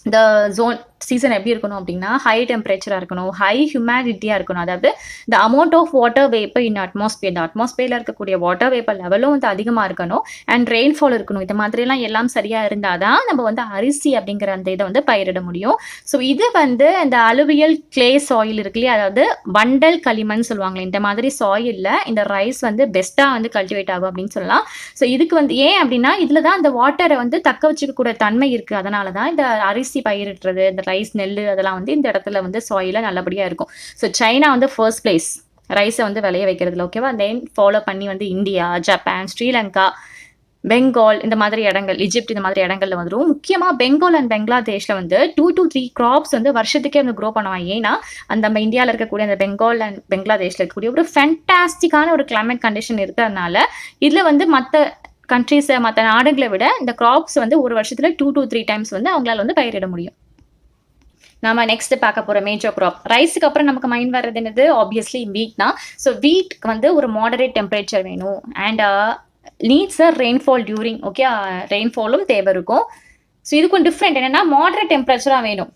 இந்த ஜோன் சீசன் எப்படி இருக்கணும் அப்படின்னா ஹை டெம்பரேச்சராக இருக்கணும், ஹை ஹியூமிடிட்டியாக இருக்கணும். அதாவது இந்த amount of water vapour in atmosphere, இந்த அட்மாஸ்பியரில் இருக்கக்கூடிய வாட்டர் வேப்பர் லெவலும் வந்து அதிகமாக இருக்கணும், அண்ட் ரெயின்ஃபால் இருக்கணும். இது மாதிரிலாம் எல்லாம் சரியாக இருந்தால் தான் நம்ம வந்து அரிசி அப்படிங்கிற அந்த இதை வந்து பயிரிட முடியும். ஸோ இது வந்து இந்த அலுவியல் கிளே சாயில் இருக்கு இல்லையா, அதாவது வண்டல் களிமண் சொல்லுவாங்களே, இந்த மாதிரி சாயிலில் இந்த ரைஸ் வந்து பெஸ்ட்டாக வந்து கல்டிவேட் ஆகும் அப்படின்னு சொல்லலாம். ஸோ இதுக்கு வந்து ஏன் அப்படின்னா இதில் தான் இந்த வாட்டரை வந்து தக்க வச்சுக்கக்கூடிய தன்மை இருக்குது. அதனால தான் இந்த அரிசி பயிரிடுறது, இந்த ரைஸ், நெல் அதெல்லாம் வந்து இந்த இடத்துல வந்து சாயில நல்லபடியாக இருக்கும். ஸோ சைனா வந்து ஃபர்ஸ்ட் பிளேஸ் ரைஸை வந்து விளைய வைக்கிறதுல. ஓகேவா? தென் ஃபாலோ பண்ணி வந்து இந்தியா, ஜப்பான், ஸ்ரீலங்கா, பெங்கால் இந்த மாதிரி இடங்கள், ஈஜிப்ட் இந்த மாதிரி இடங்கள்ல வந்துடும். முக்கியமாக பெங்கால் அண்ட் பங்களாதேஷில் வந்து 2 to 3 கிராப்ஸ் வந்து வருஷத்துக்கே வந்து க்ரோ பண்ணுவாங்க. ஏன்னா அந்த நம்ம இந்தியாவில் இருக்கக்கூடிய அந்த பெங்கால் அண்ட் பங்களாதேஷில் இருக்கக்கூடிய ஒரு ஃபேன்டாஸ்டிக்கான ஒரு கிளைமேட் கண்டிஷன் இருக்கிறதுனால இதில் வந்து மற்ற கண்ட்ரீஸை, மற்ற நாடுகளை விட இந்த கிராப்ஸ் வந்து ஒரு வருஷத்தில் 2 to 3 டைம்ஸ் வந்து அவங்களால வந்து பயிரிட முடியும். நம்ம நெக்ஸ்ட் பார்க்க போற மேஜர் கிராப் ரைஸுக்கு அப்புறம் நமக்கு மைண்ட் வர்றது என்னது ஆப்வியஸ்லி வீட் தான். ஸோ வீட்க்கு வந்து ஒரு மாடரேட் டெம்பரேச்சர் வேணும் and needs a rainfall during okay ரெயின்ஃபாலும் தேவை இருக்கும். ஸோ இதுக்கும் டிஃப்ரெண்ட் என்னன்னா மாடரேட் டெம்பரேச்சராக வேணும்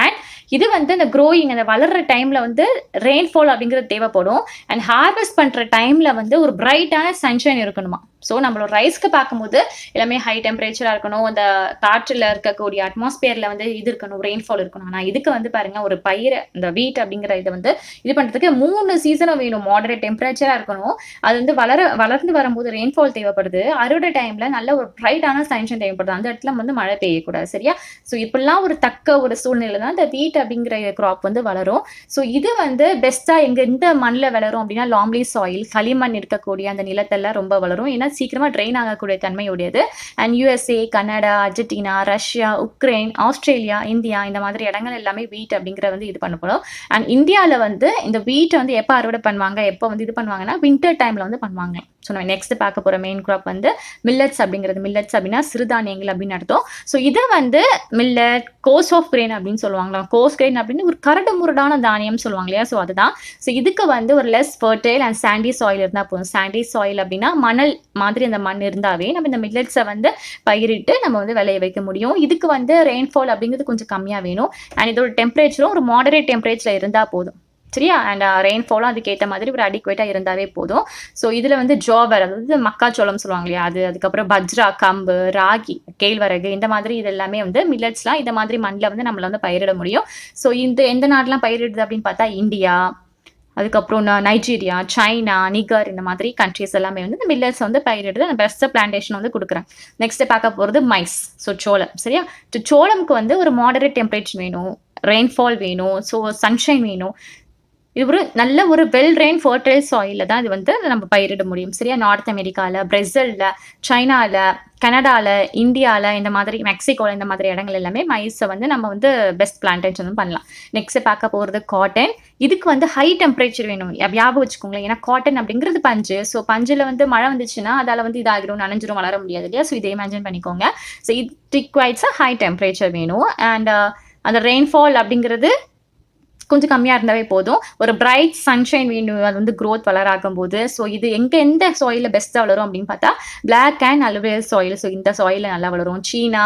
அண்ட் இது வந்து இந்த க்ரோயிங் அந்த வளர்ற டைம்ல வந்து ரெயின்ஃபால் அப்படிங்கிறது தேவைப்படும் அண்ட் ஹார்வெஸ்ட் பண்ற டைம்ல வந்து ஒரு பிரைட்டான சன்ஷைன் இருக்கணுமா. ஸோ நம்மளோட ரைஸ்க்கு பார்க்கும்போது எல்லாமே ஹை டெம்பரேச்சராக இருக்கணும், அந்த காற்றில் இருக்கக்கூடிய அட்மாஸ்பியரில் வந்து இது இருக்கணும், ரெயின்ஃபால் இருக்கணும். ஆனால் இதுக்கு வந்து பாருங்க ஒரு பயிர் இந்த வீட் அப்படிங்கிற இதை வந்து இது பண்ணுறதுக்கு 3 சீசனும் வேணும், மாடரேட் டெம்பரேச்சராக இருக்கணும், அது வந்து வளர்ந்து வரும்போது ரெயின்ஃபால் தேவைப்படுது, அறுவடை டைமில் நல்ல ஒரு பிரைட்டான சன்ஷைன் தேவைப்படுது, அந்த இடத்துல வந்து மழை பெய்யக்கூடாது சரியா. ஸோ இப்படிலாம் ஒரு தக்க ஒரு சூழ்நிலை தான் இந்த வீட் அப்படிங்கிற கிராப் வந்து வளரும். ஸோ இது வந்து பெஸ்ட்டாக எந்த மண்ணில் வளரும் அப்படின்னா லாம்லி சாயில் களிமண் இருக்கக்கூடிய அந்த நிலத்தெல்லாம் ரொம்ப வளரும். ஏன்னா சீக்கிரமா ட்ரெயின் ஆகக்கூடிய தன்மை உடையது. And USA, Canada, Argentina, Russia, Ukraine, Australia, India இந்த மாதிரி இடங்கள் எல்லாமே வீட் அப்படிங்கிற வந்து இது பண்ணப்படும். அண்ட் இந்தியாவில் வந்து இந்த வீட்டை வந்து எப்போ அறுவடை பண்ணுவாங்க, எப்போ வந்து இது பண்ணுவாங்கன்னா வின்டர் டைம்ல வந்து பண்ணுவாங்க. ஸோ நம்ம நெக்ஸ்ட் பார்க்க போற மெயின் கிராப் வந்து மில்லட்ஸ் அப்படிங்கிறது. மில்லட்ஸ் அப்படின்னா சிறுதானியங்கள் அப்படின்னு அர்த்தம். ஸோ இதை வந்து மில்லட், கோர்ஸ் ஆஃப் கிரெயின் அப்படின்னு சொல்லுவாங்களா. கோர்ஸ் கிரெயின் அப்படின்னு ஒரு கரடு முரடான தானியம் சொல்லுவாங்க இல்லையா. ஸோ அதுதான். ஸோ இதுக்கு வந்து ஒரு less fertile and Chandy soil இருந்தால் போதும். சாண்டி சாயில் அப்படின்னா மணல் மாதிரி அந்த மண் இருந்தாவே நம்ம இந்த மில்லட்ஸை வந்து பயிரிட்டு நம்ம வந்து விளைய வைக்க முடியும். இதுக்கு வந்து ரெயின்ஃபால் அப்படிங்கிறது கொஞ்சம் கம்மியாக வேணும் அண்ட் இதோட டெம்பரேச்சரும் ஒரு மாடரேட் டெம்பரேச்சர் இருந்தால் போதும் சரியா. அண்ட் ரெயின்ஃபாலும் அதுக்கேற்ற மாதிரி ஒரு அடிக்குவேட்டாக இருந்தாவே போதும். ஸோ இதில் வந்து ஜோவர் அதாவது மக்காச்சோளம் சொல்லுவாங்க இல்லையா அது, அதுக்கப்புறம் பஜ்ரா, கம்பு, ராகி, கேழ்வரகு இந்த மாதிரி இது எல்லாமே வந்து மில்லட்ஸ்லாம் இந்த மாதிரி மண்ணில் வந்து நம்மள வந்து பயிரிட முடியும். ஸோ இந்த எந்த நாட்டெலாம் பயிரிடுது அப்படின்னு பார்த்தா இந்தியா, அதுக்கப்புறம் நைஜீரியா, சைனா, நிகர் இந்த மாதிரி கண்ட்ரிஸ் எல்லாமே வந்து இந்த மில்லட்ஸ் வந்து பயிரிடுது, அந்த பெஸ்ட் பிளான்டேஷன் வந்து கொடுக்குறாங்க. நெக்ஸ்ட் பார்க்க போகிறது மைஸ். ஸோ சோளம் சரியா. ஸோ சோளம்க்கு வந்து ஒரு மாடரேட் டெம்பரேச்சர் வேணும், ரெயின்ஃபால் வேணும், ஸோ சன்ஷைன் வேணும். இது ஒரு நல்ல ஒரு வெல் ரெயின் ஃபர்டைல் சாயிலில் தான் இது வந்து நம்ம பயிரிட முடியும் சரியா. நார்த் அமெரிக்காவில், பிரேசிலில், சைனாவில், கனடாவில், இந்தியாவில் இந்த மாதிரி மெக்சிகோவில் இந்த மாதிரி இடங்கள் எல்லாமே மைஸை வந்து நம்ம வந்து பெஸ்ட் பிளான்டேஷன் வந்து பண்ணலாம். நெக்ஸ்ட் பார்க்க போகிறது காட்டன். இதுக்கு வந்து ஹை டெம்பரேச்சர் வேணும் ஞாபகம் வச்சுக்கோங்களேன். ஏன்னா காட்டன் அப்படிங்கிறது பஞ்சு. ஸோ பஞ்சில் வந்து மழை வந்துச்சுன்னா அதால் வந்து இதாகிடும், நனைஞ்சிரும், வளர முடியாது இல்லையா. ஸோ இதை இமேஜின் பண்ணிக்கோங்க. ஸோ இட் ரிக்வைர்ஸ் ஹை டெம்பரேச்சர் வேணும் அண்ட் அந்த ரெயின்ஃபால் அப்படிங்கிறது கொஞ்சம் கம்மியாக இருந்தாவே போதும். ஒரு பிரைட் சன்ஷைன் வேணும், அது வந்து க்ரோத் வளராகும் போது. ஸோ இது எந்த சாயிலில் பெஸ்ட்டாக வளரும் அப்படின்னு பார்த்தா பிளாக் அண்ட் அலுவேல் சாயில். ஸோ இந்த சாயிலில் நல்லா வளரும். சீனா,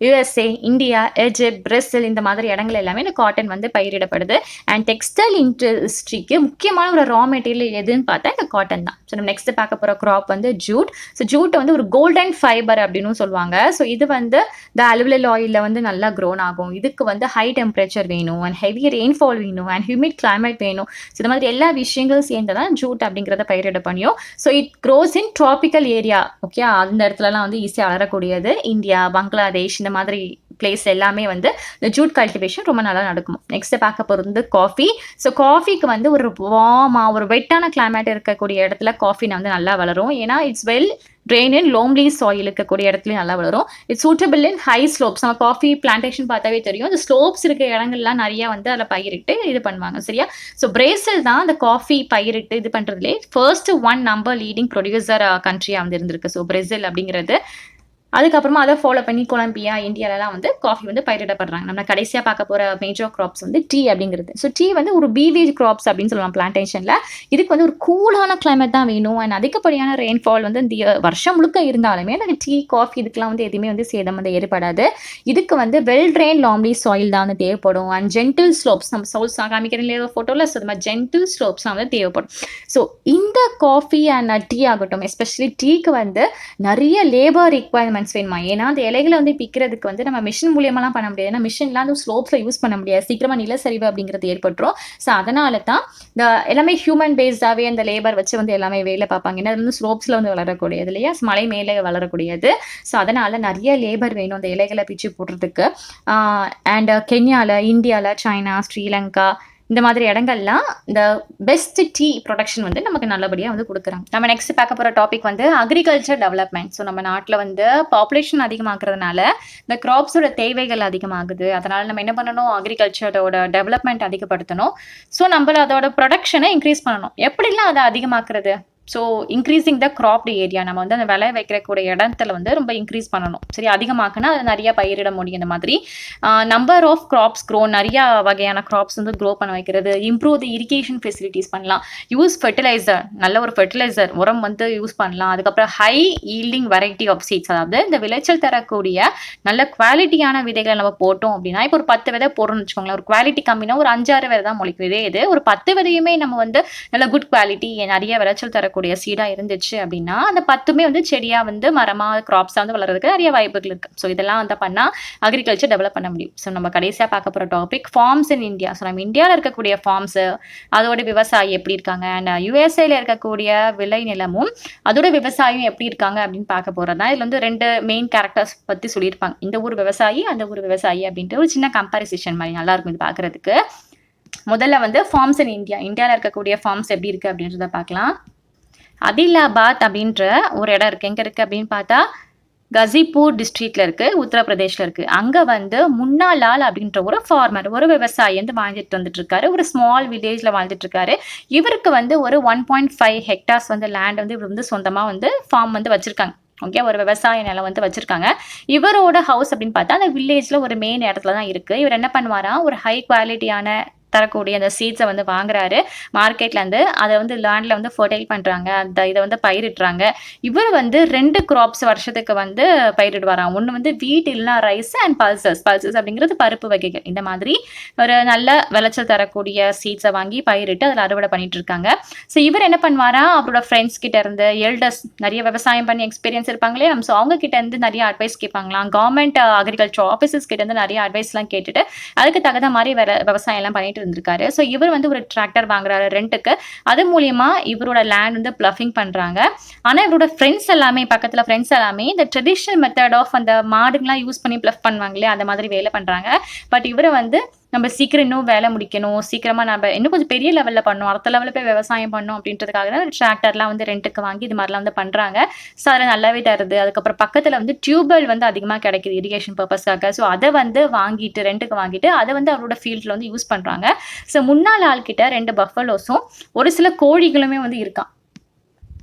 யூஎஸ்ஏ, இந்தியா, எஜிப்ட், பிரேசில் இந்த மாதிரி இடங்கள் எல்லாமே இந்த காட்டன் வந்து பயிரிடப்படுது. அண்ட் டெக்ஸ்டைல் இண்டஸ்ட்ரிக்கு முக்கியமான ஒரு ரா மெட்டீரியல் எதுன்னு பார்த்தா இந்த காட்டன் தான். ஸோ நம்ம நெக்ஸ்ட் பார்க்க போகிற கிராப் வந்து ஜூட். ஸோ ஜூட்டை வந்து ஒரு கோல்டன் ஃபைபர் அப்படின்னு சொல்லுவாங்க. ஸோ இது வந்து இந்த அலுவல் ஆயிலில் வந்து நல்லா க்ரோன் ஆகும். இதுக்கு வந்து ஹை டெம்பரேச்சர் வேணும் அண்ட் ஹெவி ரெயின்ஃபால் வேணும் அண்ட் ஹியூமிட் கிளைமேட் வேணும். ஸோ இந்த மாதிரி எல்லா விஷயங்களும் சேர்ந்து தான் ஜூட் அப்படிங்கிறத பயிரிட பண்ணியும். So it cross in tropical area okay. அந்த இடத்துலலாம் வந்து ஈஸியாக வளரக்கூடியது. இந்தியா, பங்களாதேஷ் இந்த மாதிரி பிளேஸ் எல்லாமே வந்து இந்த ஜூட் கல்டிவேஷன் ரொம்ப நல்லா நடக்கும். நெக்ஸ்ட் பார்க்க போகிறது வந்து காஃபி. ஸோ காஃபிக்கு வந்து ஒரு வார்மாக ஒரு வெட்டான கிளைமேட் இருக்கக்கூடிய இடத்துல காஃபி வந்து நல்லா வளரும். ஏன்னா it's well drain in loamy soil இருக்கக்கூடிய இடத்துலையும் நல்லா வளரும். It's suitable in high slopes. நம்ம காஃபி பிளான்டேஷன் பார்த்தாவே தெரியும், இந்த ஸ்லோப்ஸ் இருக்க இடங்கள்லாம் நிறைய வந்து அதில் பயிரிட்டு இது பண்ணுவாங்க சரியா. ஸோ பிரேசில் தான் அந்த காஃபி பயிரிட்டு இது பண்ணுறதுலே ஃபர்ஸ்ட் 1 நம்பர் லீடிங் ப்ரொடியூசர் கண்ட்ரியாக வந்து இருந்திருக்கு. ஸோ பிரேசில் அப்படிங்கிறது. அதுக்கப்புறமா அதை ஃபாலோ பண்ணி கொலம்பியா, இந்தியாலலாம் வந்து காஃபி வந்து பயிரிடப்படுறாங்க. நம்ம கடைசியாக பார்க்க போகிற மேஜர் கிராப்ஸ் வந்து டீ அப்படிங்கிறது. ஸோ டீ வந்து ஒரு பீவேஜ் கிராப்ஸ் அப்படின்னு சொல்லலாம் பிளான்டேஷனில். இதுக்கு வந்து ஒரு கூலான கிளைமேட் தான் வேணும் அண்ட் அதிகப்படியான ரெயின்ஃபால் வந்து இந்த வருஷம் முழுக்க இருந்தாலுமே அந்த டீ, காஃபி இதுக்கெலாம் வந்து எதுவுமே வந்து சேதம் வந்து ஏற்படாது. இதுக்கு வந்து வெல் ட்ரெயின் லாம்லி சாயில் தான் வந்து தேவைப்படும் அண்ட் ஜென்டில் ஸ்லோப்ஸ். நம்ம சோல்ஸ் காமிக்கிற ஃபோட்டோவில் ஸோ அது மாதிரி ஜென்டில் ஸ்லோப்ஸ் வந்து தேவைப்படும். ஸோ இந்த காஃபி அண்ட் டீ ஆகட்டும், எஸ்பெஷலி டீக்கு வந்து நிறைய லேபர் ரிக்வயர்மெண்ட் வேணுமா. ஏன்னா அந்த இலைகளை வந்து பிக்கிறதுக்கு வந்து நம்ம மிஷின் மூலியமாலாம் பண்ண முடியாது. ஏன்னா மிஷின்லாம் வந்து ஸ்லோப்ஸில் யூஸ் பண்ண முடியாது, சீக்கிரமா நிலச்சரிவு அப்படிங்கிறது ஏற்பட்டுரும். ஸோ அதனால தான் இந்த எல்லாமே ஹியூமன் பேஸ்டாகவே அந்த லேபர் வச்சு வந்து எல்லாமே வேலை பார்ப்பாங்க. ஏன்னா அது வந்து ஸ்லோப்ஸில் வந்து வளரக்கூடியது இல்லையா, மலை மேலே வளரக்கூடியது. ஸோ அதனால நிறைய லேபர் வேணும் அந்த இலைகளை பிச்சு போடுறதுக்கு. அண்ட் கென்யாவில், இந்தியாவில், சைனா, ஸ்ரீலங்கா இந்த மாதிரி இடங்கள்லாம் இந்த பெஸ்ட் டீ ப்ரொடக்ஷன் வந்து நமக்கு நல்லபடியாக வந்து கொடுக்குறாங்க. நம்ம நெக்ஸ்ட் பார்க்க போகிற டாபிக் வந்து அக்ரிகல்ச்சர் டெவலப்மெண்ட். ஸோ நம்ம நாட்டில் வந்து பாப்புலேஷன் அதிகமாகிறதுனால இந்த கிராப்ஸோட தேவைகள் அதிகமாகுது. அதனால் நம்ம என்ன பண்ணணும், அக்ரிகல்ச்சரோட டெவலப்மெண்ட் அதிகப்படுத்தணும். ஸோ நம்ம அதோட ப்ரொடக்ஷனை இன்க்ரீஸ் பண்ணணும். எப்படிலாம் அதை அதிகமாக்குறது, so increasing the cropped area, நம்ம வந்து அந்த விளை வைக்கக்கூடிய இடத்துல வந்து ரொம்ப இன்க்ரீஸ் பண்ணணும். சரி, அதிகமாக்குனா அது நிறைய பயிரிட முடியும். இந்த மாதிரி நம்பர் ஆஃப் கிராப்ஸ் க்ரோ, நிறைய வகையான கிராப்ஸ் வந்து க்ரோ பண்ண வைக்கிறது. இம்ப்ரூவ் தி இரிகேஷன் ஃபெசிலிட்டிஸ் பண்ணலாம். யூஸ் ஃபெர்டிலைசர், நல்ல ஒரு ஃபெர்டிலைசர் உரம் வந்து யூஸ் பண்ணலாம். அதுக்கப்புறம் high yielding variety of seeds, அதாவது இந்த விளைச்சல் தரக்கூடிய நல்ல குவாலிட்டியான விதைகளை நம்ம போட்டோம் அப்படின்னா, இப்போ ஒரு 10 விதை போடுறோம்னு வச்சுக்கோங்களேன். ஒரு குவாலிட்டி கம்மினா ஒரு 5-6 விதை தான் முளைக்குது. இது ஒரு 10 விதையுமே நம்ம வந்து நல்ல குட் குவாலிட்டி நிறைய விளைச்சல் தரக்கூடிய சீடா இருந்துச்சு அப்படின்னா, அந்த 10மே வந்து செடியா வந்து மரமா கிராப்ஸா வந்து வளர்றதுக்கு நிறைய வாய்ப்புகள் இருக்கு. ஸோ இதெல்லாம் வந்து பண்ணா அக்ரிகல்ச்சர் டெவலப் பண்ண முடியும். ஸோ நம்ம கடைசியா பார்க்க போற topic farms in India. So நம்ம இந்தியாவில் இருக்கக்கூடிய ஃபார்ம்ஸ், அதோட விவசாயி எப்படி இருக்காங்க, அண்ட் யுஎஸ்ஏல இருக்கக்கூடிய விளை நிலமும் அதோட விவசாயம் எப்படி இருக்காங்க அப்படின்னு பார்க்க போறது தான். இதுல வந்து 2 மெயின் கேரக்டர்ஸ் பத்தி சொல்லியிருப்பாங்க. இந்த ஊர் விவசாயி, அந்த ஊர் விவசாயி அப்படின்ட்டு ஒரு சின்ன கம்பாரிசேஷன் மாதிரி நல்லா இருக்கும் இது பார்க்கறதுக்கு. முதல்ல வந்து ஃபார்ம்ஸ் இன் இந்தியா, இந்தியாவில் இருக்கக்கூடிய ஃபார்ம்ஸ் எப்படி இருக்கு அப்படின்றத பார்க்கலாம். அதிலாபாத் அப்படின்ற ஒரு இடம் இருக்கு. எங்க இருக்கு அப்படின்னு பார்த்தா கசிப்பூர் டிஸ்ட்ரிக்ட்ல இருக்கு, உத்தரப்பிரதேஷ்ல இருக்கு. அங்க வந்து முன்னாலால் அப்படின்ற ஒரு ஃபார்மர், ஒரு விவசாயி வந்து வாழ்ந்துட்டு வந்துட்டு இருக்காரு. ஒரு ஸ்மால் வில்லேஜ்ல வாழ்ந்துட்டு இருக்காரு. இவருக்கு வந்து ஒரு 1.5 ஹெக்டார்ஸ் வந்து லேண்ட் வந்து இவர் வந்து சொந்தமா வந்து ஃபார்ம் வந்து வச்சிருக்காங்க. ஓகே, ஒரு விவசாய நிலம் வந்து வச்சிருக்காங்க. இவரோட ஹவுஸ் அப்படின்னு பார்த்தா அந்த வில்லேஜ்ல ஒரு மெயின் இடத்துல தான் இருக்கு. இவர் என்ன பண்ணுவாரா, ஒரு ஹை குவாலிட்டியான தரக்கூடிய அந்த சீட்ஸை வந்து வாங்குறாரு மார்க்கெட்ல இருந்து. அதை வந்து லேண்ட்ல வந்து ஃபர்டைல் பண்றாங்க, அந்த இதை வந்து பயிரிடுறாங்க. இவர் வந்து 2 கிராப்ஸ் வருஷத்துக்கு வந்து பயிரிடுவாராம். ஒன்று வந்து வீட் இல்லைனா ரைஸ் அண்ட் பல்சஸ். பல்சஸ் அப்படிங்கிறது பருப்பு வகைகள். இந்த மாதிரி ஒரு நல்ல விளைச்சல் தரக்கூடிய சீட்ஸை வாங்கி பயிரிட்டு அதில் அறுவடை பண்ணிட்டு இருக்காங்க. ஸோ இவர் என்ன பண்ணுவாரா, அவரோட ஃப்ரெண்ட்ஸ் கிட்ட இருந்து, எல்டர்ஸ் நிறைய விவசாயம் பண்ணி எக்ஸ்பீரியன்ஸ் இருப்பாங்களே, ஸோ அவங்க கிட்ட இருந்து நிறைய அட்வைஸ் கேட்பாங்களாம். கவர்மெண்ட் அக்ரிகல்ச்சர் ஆஃபீஸர்ஸ் கிட்ட இருந்து நிறைய அட்வைஸ்லாம் கேட்டுட்டு அதுக்கு தகுந்த மாதிரி விவசாயம் எல்லாம் பண்ணிட்டு இருந்திருக்காரு. ஸோ இவர் வந்து ஒரு டிராக்டர் வாங்குறாரு ரெண்டுக்கு. அது மூலியமா இவரோட லேண்ட் வந்து பிளஃபிங் பண்றாங்க. ஆனா இவரோட ஃப்ரெண்ட்ஸ் எல்லாமே, பக்கத்துல ஃப்ரெண்ட்ஸ் எல்லாமே இந்த ட்ரெடிஷனல் மெத்தட் ஆஃப் அந்த மாடுங்களாம் யூஸ் பண்ணி பிளஃப் பண்ணுவாங்க இல்லையா, அந்த மாதிரி வேலை பண்றாங்க. பட் இவரை வந்து நம்ம சீக்கிரம் இன்னும் வேலை முடிக்கணும், சீக்கிரமா நம்ம இன்னும் கொஞ்சம் பெரிய லெவல்ல பண்ணணும், அடுத்த லெவலில் போய் விவசாயம் பண்ணணும் அப்படின்றதுக்காக தான் டிராக்டர்லாம் வந்து ரெண்டுக்கு வாங்கி இது மாதிரிலாம் வந்து பண்றாங்க. ஸோ அதில் நல்லாவே தருது. அதுக்கப்புறம் பக்கத்துல வந்து டியூப்வெல் வந்து அதிகமாக கிடைக்குது இரிகேஷன் பர்பஸ்க்காக. ஸோ அதை வந்து வாங்கிட்டு ரெண்டுக்கு வாங்கிட்டு அதை வந்து அவரோட ஃபீல்டில் வந்து யூஸ் பண்றாங்க. ஸோ முன்னாள் ஆள்கிட்ட 2 பஃபலோஸும் ஒரு சில கோழிகளுமே வந்து இருக்கான்.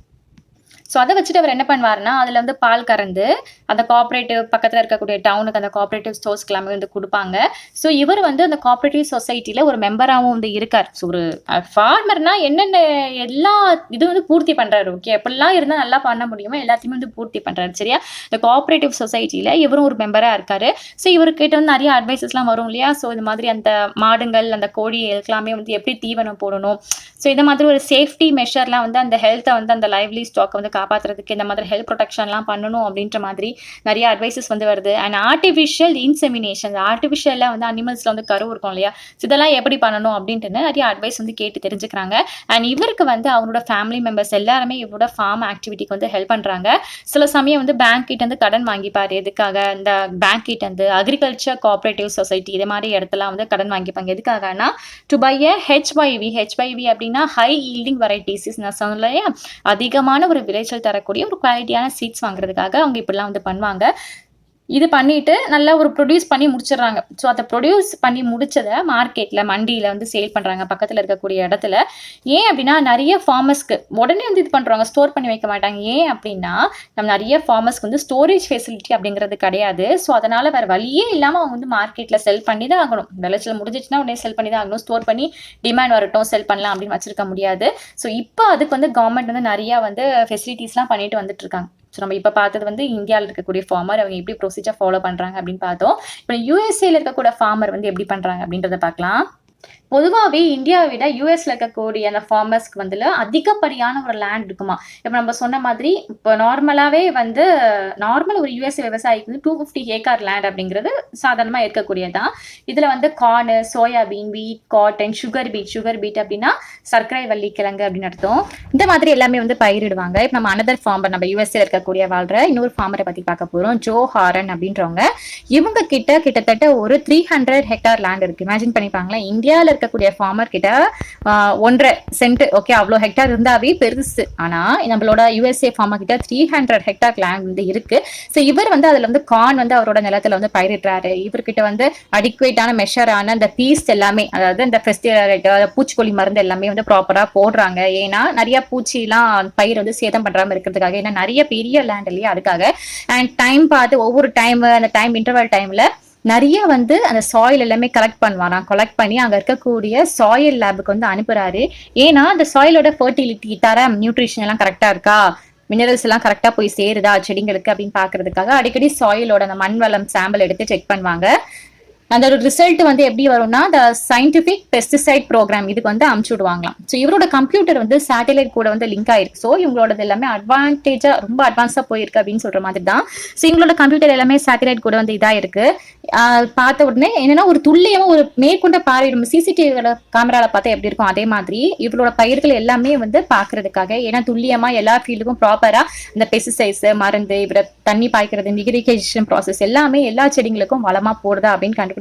ஸோ அதை வச்சுட்டு அவர் என்ன பண்ணுவாருன்னா, அதில் வந்து பால் கறந்து அந்த கோஆப்ரேட்டிவ் பக்கத்தில் இருக்கக்கூடிய டவுனுக்கு அந்த கோஆப்ரேட்டிவ் ஸ்டோர்ஸ்க்கு எல்லாமே வந்து கொடுப்பாங்க. ஸோ இவர் வந்து அந்த கோஆப்ரேட்டிவ் சொசைட்டியில் ஒரு மெம்பராகவும் வந்து இருக்கார். ஸோ ஒரு ஃபார்மர்னா என்னென்ன எல்லா இது வந்து பூர்த்தி பண்ணுறாரு. ஓகே, எப்படிலாம் இருந்தால் நல்லா பண்ண முடியுமோ எல்லாத்தையுமே வந்து பூர்த்தி பண்ணுறாரு. சரியா, இந்த கோஆப்ரேட்டிவ் சொசைட்டியில் இவரும் ஒரு மெம்பராக இருக்காரு. ஸோ இவர்கிட்ட வந்து நிறைய அட்வைசஸ்லாம் வரும் இல்லையா. ஸோ இந்த மாதிரி அந்த மாடுங்கள், அந்த கோழி எல்லாமே வந்து எப்படி தீவனம் போடணும், ஸோ இந்த மாதிரி ஒரு சேஃப்டி மெஷர்லாம் வந்து அந்த ஹெல்த்தை வந்து அந்த லைவ்லி ஸ்டாக்கை வந்து காப்பாற்றுறதுக்கு இந்த மாதிரி ஹெல்த் ப்ரொடெக்ஷன்லாம் பண்ணணும் அப்படின்ற மாதிரி நிறைய அட்வைசஸ் வந்து வருது. அண்ட் ஆர்டிஃபிஷியல் இன்செமினேஷன், ஆர்டிஃபிஷியலாக வந்து அனிமல்ஸில் வந்து கரு இருக்கும் இல்லையா, இதெல்லாம் எப்படி பண்ணணும் அப்படின்ட்டு நிறைய அட்வைஸ் வந்து கேட்டு தெரிஞ்சுக்கிறாங்க. அண்ட் இவருக்கு வந்து அவரோட ஃபேமிலி மெம்பர்ஸ் எல்லாருமே இவரோட ஃபார்ம் ஆக்டிவிட்டிக்கு வந்து ஹெல்ப் பண்ணுறாங்க. சில சமயம் வந்து பேங்க் கிட்ட வந்து கடன் வாங்கிப்பார். எதுக்காக, இந்த பேங்க் கிட்ட வந்து அக்ரிகல்ச்சர் கோஆப்ரேட்டிவ் சொசைட்டி இது மாதிரி இடத்துல வந்து கடன் வாங்கிப்பாங்க. எதுக்காகனா to buy a HYV. HYV அப்படின்னா ஹை ஈல்டிங் வெரைட்டிஸ். நான் சொல்லலையா, அதிகமான ஒரு விளைச்சல் தரக்கூடிய ஒரு குவாலிட்டியான சீட்ஸ் வாங்குறதுக்காக அவங்க இப்படிலாம் வந்து பண்ணுவாங்க. இது பண்ணிட்டு நல்லா ஒரு ப்ரொடியூஸ் பண்ணி முடிச்சிடுறாங்க. ஸோ அதை ப்ரொடியூஸ் பண்ணி முடிச்சதை மார்க்கெட்டில் மண்டியில் வந்து சேல் பண்ணுறாங்க பக்கத்தில் இருக்கக்கூடிய இடத்துல. ஏன் அப்படின்னா நிறைய ஃபார்மர்ஸ்க்கு உடனே வந்து இது பண்ணுறாங்க, ஸ்டோர் பண்ணி வைக்க மாட்டாங்க. ஏன் அப்படின்னா நம்ம நிறைய ஃபார்மர்ஸ்க்கு வந்து ஸ்டோரேஜ் ஃபெசிலிட்டி அப்படிங்கிறது கிடையாது. ஸோ அதனால் வேறு வழியே இல்லாமல் அவங்க வந்து மார்க்கெட்டில் செல் பண்ணி தான் ஆகணும். விளைச்சல் முடிஞ்சிச்சுன்னா உடனே செல் பண்ணி தான் ஆகணும். ஸ்டோர் பண்ணி டிமாண்ட் வரட்டும் செல் பண்ணலாம் அப்படின்னு வச்சிருக்க முடியாது. ஸோ இப்போ அதுக்கு வந்து கவர்மெண்ட் வந்து நிறையா வந்து ஃபெசிலிட்டிஸ்லாம் பண்ணிட்டு வந்துட்டு இருக்காங்க. ஸோ நம்ம இப்போ பார்த்தது வந்து இந்தியாவில் இருக்கக்கூடிய ஃபார்மர் அவங்க எப்படி ப்ரொசீஜர் ஃபாலோ பண்ணுறாங்க அப்படின்னு பார்த்தோம். இப்போ யூஎஸ்ஏல இருக்கக்கூடிய ஃபார்மர் வந்து எப்படி பண்ணுறாங்க அப்படின்றத பார்க்கலாம். பொதுவாகவே இந்தியாவை விட யூஎஸ்ல இருக்கக்கூடிய அந்த ஃபார்மர்ஸ்க்கு வந்து அதிகப்படியான ஒரு லேண்ட் இருக்குமா. இப்போ நம்ம சொன்ன மாதிரி இப்போ நார்மலாகவே வந்து நார்மல் ஒரு யூஎஸ்ஏ விவசாயிக்கு வந்து 250 ஏக்கர் லேண்ட் அப்படிங்கிறது சாதாரணமாக இருக்கக்கூடியதான். இதில் வந்து கார்னு, சோயாபீன், வீட், காட்டன், சுகர் பீட் அப்படின்னா சர்க்கரை வள்ளி கிழங்கு அப்படின்னு அர்த்தம். இந்த மாதிரி எல்லாமே வந்து பயிரிடுவாங்க. இப்போ நம்ம அனதர் ஃபார்மர், நம்ம யூஎஸ்ஏல இருக்கக்கூடிய வாழ்ற இன்னொரு ஃபார்மரை பற்றி பார்க்க போகிறோம். ஜோ ஹாரன் அப்படின்றவங்க. இவங்க கிட்டத்தட்ட ஒரு 300 ஹெக்டார் லேண்ட் இருக்கு. இமேஜின் பண்ணிப்பாங்களா, இந்தியா இந்தியாவில் இருக்கக்கூடிய ஃபார்மர் கிட்ட 1.5 சென்ட் ஓகே அவ்வளோ ஹெக்டார் இருந்தாவே பெருசு. ஆனா நம்மளோட யுஎஸ்ஏ ஃபார்மர் கிட்ட 300 ஹெக்டார் லேண்ட் வந்து இருக்கு. ஸோ இவர் வந்து அதுல வந்து கார்ன் வந்து அவரோட நிலத்துல வந்து பயிரிடுறாரு. இவர்கிட்ட வந்து அடிக்குவேட்டான மெஷரான அந்த பீஸ் எல்லாமே, அதாவது இந்த பெஸ்டிசைட் பூச்சிக்கொல்லி மருந்து எல்லாமே வந்து ப்ராப்பரா போடுறாங்க. ஏன்னா நிறைய பூச்சி எல்லாம் பயிர் வந்து சேதம் பண்றாம இருக்கிறதுக்காக. ஏன்னா நிறைய பெரிய லேண்ட் இல்லையா, அதுக்காக. அண்ட் டைம் பார்த்து ஒவ்வொரு டைம் அந்த டைம் இன்டர்வல் டைம்ல நிறைய வந்து அந்த சாயில் எல்லாமே கலெக்ட் பண்ணுவாராம். கலெக்ட் பண்ணி அங்க இருக்கக்கூடிய சாயில் லேபுக்கு வந்து அனுப்புறாரு. ஏன்னா அந்த சாயிலோட ஃபர்டிலிட்டி, தரம், நியூட்ரிஷன் எல்லாம் கரெக்டா இருக்கா, மினரல்ஸ் எல்லாம் கரெக்டா போய் சேருதா செடிங்களுக்கு அப்படின்னு பாக்குறதுக்காக அடிக்கடி சாயிலோட அந்த மண் வளம் சாம்பிள் எடுத்து செக் பண்ணுவாங்க. அந்த ரிசல்ட் வந்து எப்படி வரும்னா இந்த சயின்டிபிக் பெஸ்டிசைட் ப்ரோக்ராம் இதுக்கு வந்து அமுச்சு விடுவாங்களாம். ஸோ இவரோட கம்ப்யூட்டர் வந்து சேட்டலைட் கூட வந்து லிங்க் ஆயிருக்கு. ஸோ இவங்களோட எல்லாமே அட்வான்டேஜா ரொம்ப அட்வான்ஸா போயிருக்கு அப்படின்னு சொல்ற மாதிரி தான். ஸோ இவங்களோட கம்ப்யூட்டர் எல்லாமே சேட்டலைட் கூட வந்து இதா இருக்கு. பார்த்த உடனே என்னன்னா ஒரு துல்லியமா ஒரு மேற்கொண்ட பார்வை நம்ம சிசிடிவியோட கேமரால பார்த்தா எப்படி இருக்கும் அதே மாதிரி இவரோட பயிர்கள் எல்லாமே வந்து பாக்குறதுக்காக, ஏன்னா துல்லியமா எல்லா ஃபீல்டுக்கும் ப்ராப்பரா இந்த பெஸ்டிசைட்ஸ் மருந்து இவர தண்ணி பாய்க்கிறது இரிகேஷன் ப்ராசஸ் எல்லாமே எல்லா செடிகளுக்கும் வளமா போடுதா அப்படின்னு கண்டுபிடிக்கிறதுக்காக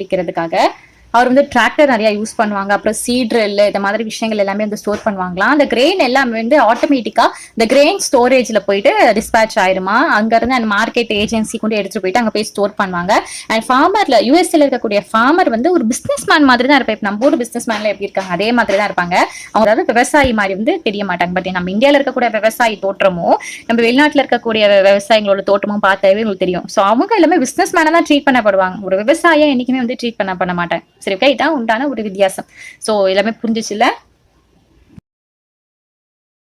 அவர் வந்து டிராக்டர் நிறைய யூஸ் பண்ணுவாங்க. அப்புறம் சீட்ரில் இந்த மாதிரி விஷயங்கள் எல்லாமே வந்து ஸ்டோர் பண்ணுவாங்களாம். அந்த கிரெயின் எல்லாமே வந்து ஆட்டோமேட்டிக்கா இந்த கிரெயின் ஸ்டோரேஜ்ல போயிட்டு டிஸ்பேச் ஆயிருமா. அங்க இருந்து அந்த மார்க்கெட் ஏஜென்சி கொண்டு எடுத்துட்டு போயிட்டு அங்க போய் ஸ்டோர் பண்ணுவாங்க. அண்ட் ஃபார்மர்ல யூஎஸ்ல இருக்கக்கூடிய ஃபார்மர் வந்து ஒரு பிசினஸ் மேன் மாதிரி தான் இருப்பாங்க. நம்ம ஊர் பிசினஸ் மேன்ல எப்படி இருக்காங்க அதே மாதிரி தான் இருப்பாங்க. அவங்க அதாவது விவசாயி மாதிரி வந்து தெரிய மாட்டாங்க. பட் நம்ம இந்தியாவில இருக்கக்கூடிய விவசாயி தோற்றமும் நம்ம வெளிநாட்டுல இருக்கக்கூடிய விவசாயிகளோட தோற்றமும் பார்த்தாவே உங்களுக்கு தெரியும். ஸோ அவங்க எல்லாமே பிசினஸ் மேனா தான் ட்ரீட் பண்ணப்படுவாங்க. ஒரு விவசாயியா என்னைக்குமே வந்து ட்ரீட் பண்ண மாட்டாங்க. சரி, ஓகே, இதான் உண்டான ஒரு வித்தியாசம். ஸோ எல்லாமே புரிஞ்சிச்சுல.